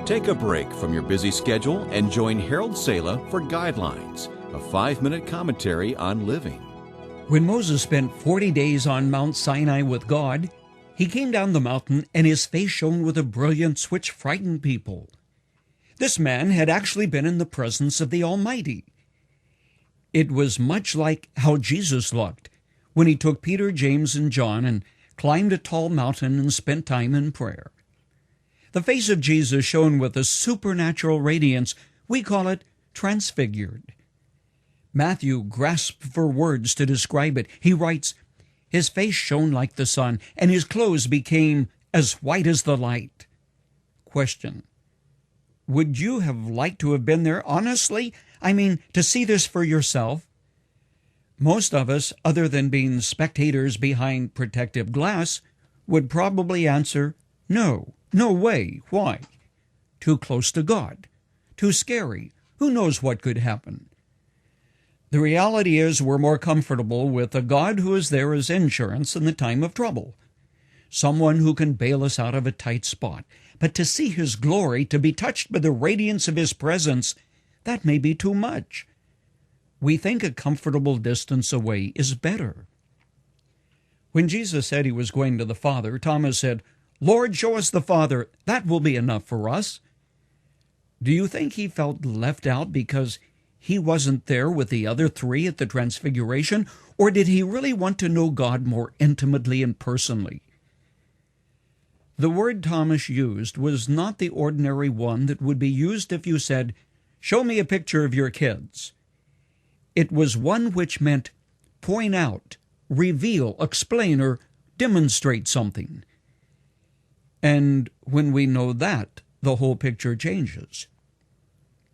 Take a break from your busy schedule and join Harold Sala for Guidelines, a 5-minute commentary on living. When Moses spent 40 days on Mount Sinai with God, he came down the mountain and his face shone with a brilliance which frightened people. This man had actually been in the presence of the Almighty. It was much like how Jesus looked when he took Peter, James, and John and climbed a tall mountain and spent time in prayer. The face of Jesus shone with a supernatural radiance. We call it transfigured. Matthew grasped for words to describe it. He writes, "His face shone like the sun, and his clothes became as white as the light." Question: would you have liked to have been there, honestly? I mean, to see this for yourself? Most of us, other than being spectators behind protective glass, would probably answer, no way. Why? Too close to God. Too scary. Who knows what could happen? The reality is we're more comfortable with a God who is there as insurance in the time of trouble, someone who can bail us out of a tight spot. But to see His glory, to be touched by the radiance of His presence, that may be too much. We think a comfortable distance away is better. When Jesus said He was going to the Father, Thomas said, "Lord, show us the Father. That will be enough for us." Do you think he felt left out because he wasn't there with the other three at the Transfiguration? Or did he really want to know God more intimately and personally? The word Thomas used was not the ordinary one that would be used if you said, "Show me a picture of your kids." It was one which meant point out, reveal, explain, or demonstrate something. And when we know that, the whole picture changes.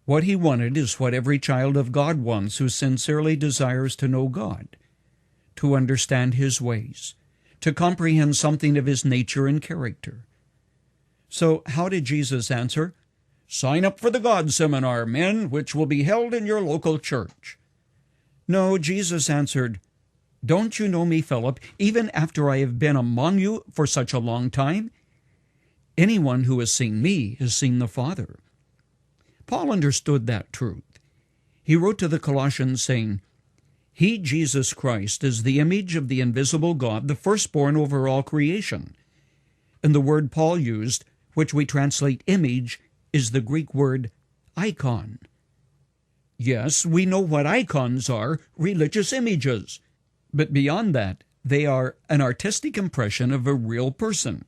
What he wanted is what every child of God wants who sincerely desires to know God, to understand His ways, to comprehend something of His nature and character. So how did Jesus answer? "Sign up for the God Seminar, men, which will be held in your local church." No, Jesus answered, "Don't you know me, Philip, even after I have been among you for such a long time? Anyone who has seen me has seen the Father." Paul understood that truth. He wrote to the Colossians saying, "He, Jesus Christ, is the image of the invisible God, the firstborn over all creation." And the word Paul used, which we translate image, is the Greek word icon. Yes, we know what icons are, religious images. But beyond that, they are an artistic impression of a real person.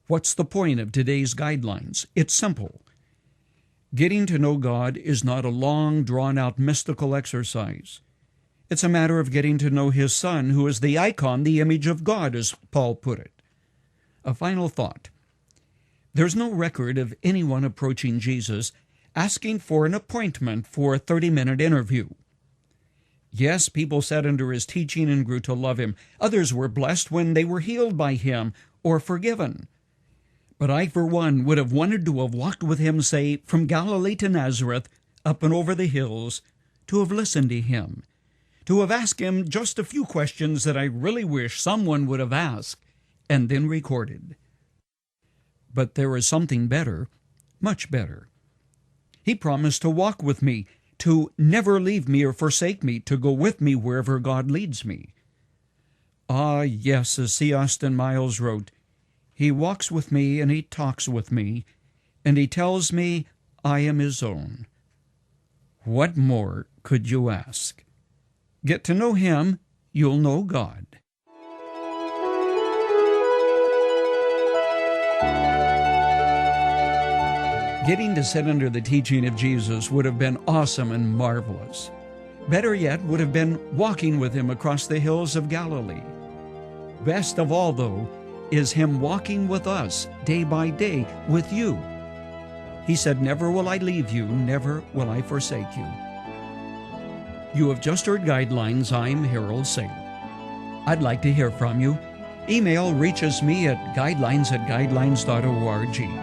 What's the point of today's guidelines? It's simple. Getting to know God is not a long, drawn-out mystical exercise. It's a matter of getting to know His Son, who is the icon, the image of God, as Paul put it. A final thought. There's no record of anyone approaching Jesus asking for an appointment for a 30-minute interview. Yes, people sat under His teaching and grew to love Him. Others were blessed when they were healed by Him or forgiven. But I, for one, would have wanted to have walked with Him, say, from Galilee to Nazareth, up and over the hills, to have listened to Him, to have asked Him just a few questions that I really wish someone would have asked and then recorded. But there is something better, much better. He promised to walk with me, to never leave me or forsake me, to go with me wherever God leads me. Ah, yes, as C. Austin Miles wrote, He walks with me and He talks with me, and He tells me I am His own. What more could you ask? Get to know Him, you'll know God. Getting to sit under the teaching of Jesus would have been awesome and marvelous. Better yet would have been walking with Him across the hills of Galilee. Best of all, though, is Him walking with us day by day, with you. He said, "Never will I leave you, never will I forsake you." You have just heard Guidelines. I'm Harold Sala. I'd like to hear from you. Email reaches me at guidelines@guidelines.org.